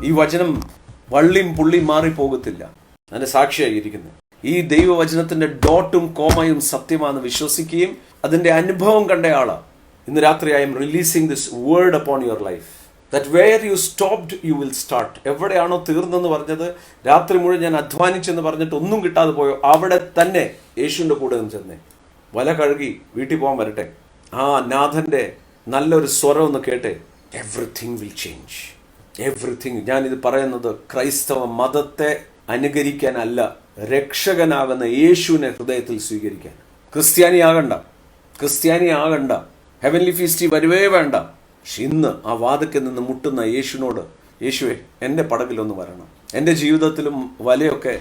ഈ വചനം വള്ളിയും പുള്ളിയും മാറിപ്പോകത്തില്ല. അതിന്റെ സാക്ഷിയായിരിക്കുന്നു. ഈ ദൈവവചനത്തിന്റെ ഡോട്ടും കോമയും സത്യമാണെന്ന് വിശ്വസിക്കുകയും അതിന്റെ അനുഭവം കണ്ടയാളാ. ഇന്ന് രാത്രി I am releasing this word upon your life. That where you stopped you will start. എവിടെയാണോ തീർന്നെന്ന് പറഞ്ഞത്, രാത്രി മുഴുവൻ ഞാൻ അധ്വാനിച്ചെന്ന് പറഞ്ഞിട്ട് ഒന്നും കിട്ടാതെ പോയോ, അവിടെ തന്നെ യേശുവിൻ്റെ കൂടെ നിന്ന് ചെന്നേ. വല കഴുകി വീട്ടിൽ പോകാൻ വരട്ടെ. ആ നാഥൻ്റെ നല്ലൊരു സ്വരം ഒന്ന് കേട്ടെ. Everything will change. എവ്രിതിങ്. ഞാനിത് പറയുന്നത് ക്രൈസ്തവ മതത്തെ അനുകരിക്കാനല്ല, രക്ഷകനാകുന്ന യേശുവിനെ ഹൃദയത്തിൽ സ്വീകരിക്കാൻ. ക്രിസ്ത്യാനി ആകണ്ട, ഹെവൻലി ഫീസ്റ്റ് വരുവേ വേണ്ട. പക്ഷെ ഇന്ന് ആ വാതിക്കൽ നിന്ന് മുട്ടുന്ന യേശുവിനോട്, യേശുവെ എൻ്റെ പടകിലൊന്ന് വരണം, എൻ്റെ ജീവിതത്തിലും വലയൊക്കെ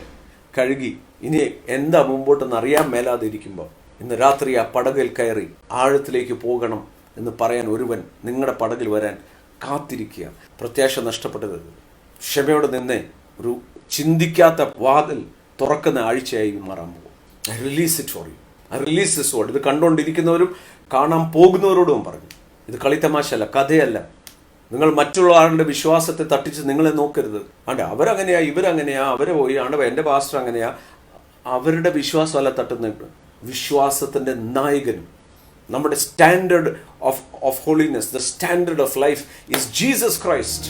കഴുകി ഇനി എന്താ മുമ്പോട്ടെന്ന് അറിയാൻ മേലാതിരിക്കുമ്പോൾ ഇന്ന് രാത്രി ആ പടകിൽ കയറി ആഴത്തിലേക്ക് പോകണം എന്ന് പറയാൻ ഒരുവൻ നിങ്ങളുടെ പടകിൽ വരാൻ കാത്തിരിക്കുക. പ്രത്യാശ നഷ്ടപ്പെട്ടത് ക്ഷമയോടെ നിന്നേ ഒരു ചിന്തിക്കാത്ത വാതിൽ തുറക്കുന്ന ആഴ്ചയായി മാറാൻ പോകും. I release it for you. I release this word. ഇത് കണ്ടുകൊണ്ടിരിക്കുന്നവരും കാണാൻ പോകുന്നവരോടും പറഞ്ഞു, ഇത് കളിത്തമാശല്ല, കഥയല്ല. നിങ്ങൾ മറ്റുള്ള ആളുടെ വിശ്വാസത്തെ തട്ടിച്ച് നിങ്ങളെ നോക്കരുത്. ആണ്ട് അവരങ്ങനെയാ, ഇവരങ്ങനെയാ, അവരെ പോയി ആണ്ട് എൻ്റെ പാസ്റ്റർ അങ്ങനെയാ. അവരുടെ വിശ്വാസമല്ല തട്ടുന്നത്. വിശ്വാസത്തിൻ്റെ നായകനും നമ്മുടെ standard of holiness, the standard of life is Jesus Christ.